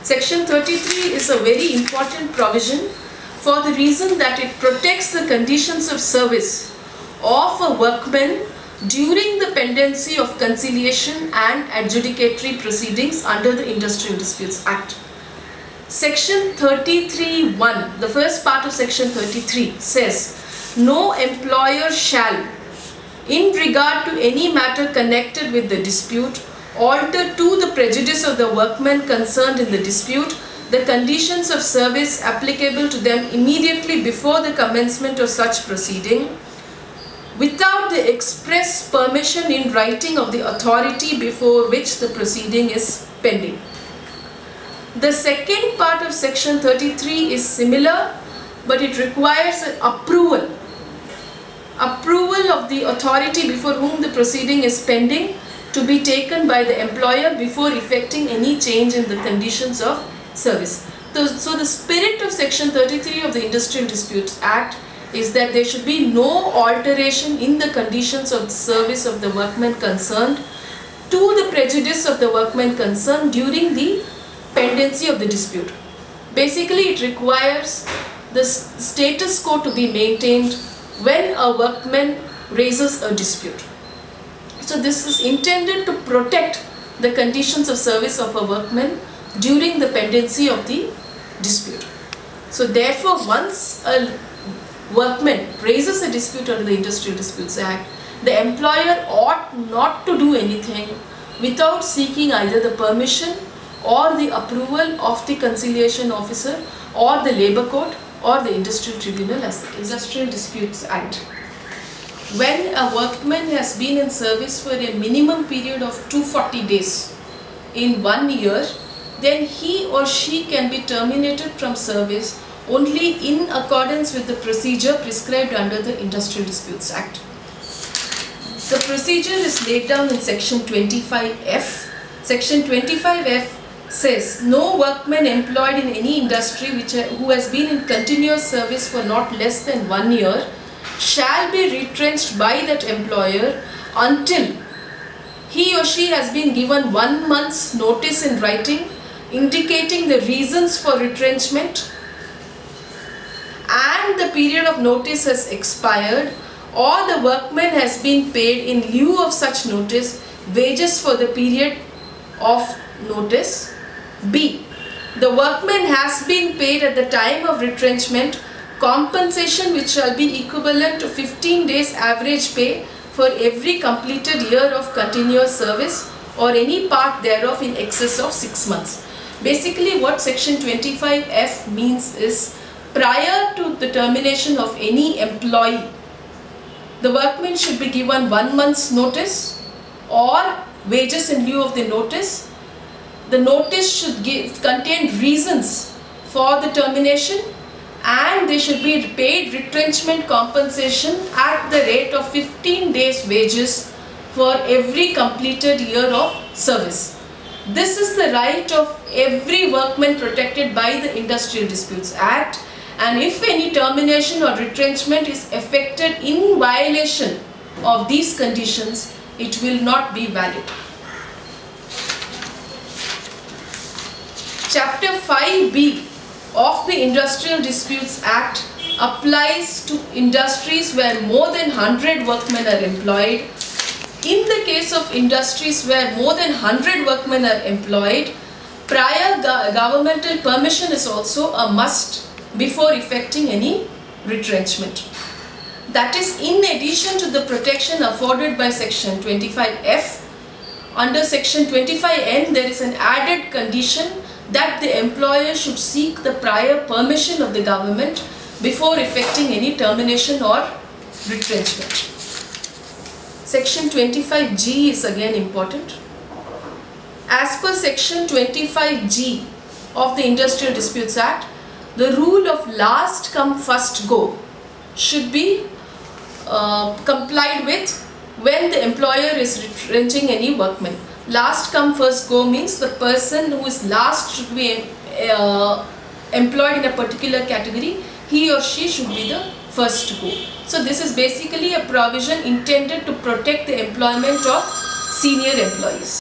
Section 33 is a very important provision for the reason that it protects the conditions of service of a workman during the pendency of conciliation and adjudicatory proceedings under the Industrial Disputes Act. Section 33(1), the first part of Section 33 says, no employer shall, in regard to any matter connected with the dispute, alter to the prejudice of the workmen concerned in the dispute the conditions of service applicable to them immediately before the commencement of such proceeding, without the express permission in writing of the authority before which the proceeding is pending. The second part of Section 33 is similar, but it requires an approval of the authority before whom the proceeding is pending to be taken by the employer before effecting any change in the conditions of service. So the spirit of Section 33 of the Industrial Disputes Act is that there should be no alteration in the conditions of service of the workmen concerned to the prejudice of the workmen concerned during the pendency of the dispute. Basically, it requires the status quo to be maintained when a workman raises a dispute. So this is intended to protect the conditions of service of a workman during the pendency of the dispute. So therefore, once a workman raises a dispute under the Industrial Disputes Act, the employer ought not to do anything without seeking either the permission or the approval of the conciliation officer or the labour court or the industrial tribunal as the Industrial Disputes Act. When a workman has been in service for a minimum period of 240 days in 1 year, then he or she can be terminated from service only in accordance with the procedure prescribed under the Industrial Disputes Act. The procedure is laid down in Section 25F. Section 25F says, no workman employed in any industry who has been in continuous service for not less than 1 year shall be retrenched by that employer until he or she has been given 1 month's notice in writing indicating the reasons for retrenchment and the period of notice has expired, or the workman has been paid in lieu of such notice wages for the period of notice. B. The workman has been paid at the time of retrenchment compensation which shall be equivalent to 15 days average pay for every completed year of continuous service or any part thereof in excess of 6 months. Basically, what Section 25F means is, prior to the termination of any employee, the workman should be given 1 month's notice or wages in lieu of the notice. The notice should contain reasons for the termination, and they should be paid retrenchment compensation at the rate of 15 days wages for every completed year of service. This is the right of every workman protected by the Industrial Disputes Act, and if any termination or retrenchment is effected in violation of these conditions, it will not be valid. Chapter 5B of the Industrial Disputes Act applies to industries where more than 100 workmen are employed. In the case of industries where more than 100 workmen are employed, prior governmental permission is also a must before effecting any retrenchment. That is, in addition to the protection afforded by Section 25F, under Section 25N there is an added condition that the employer should seek the prior permission of the government before effecting any termination or retrenchment. Section 25G is again important. As per Section 25G of the Industrial Disputes Act, the rule of last come first go should be complied with when the employer is retrenching any workman. Last come first go means the person who is last should be employed in a particular category, he or she should be the first to go. So this is basically a provision intended to protect the employment of senior employees.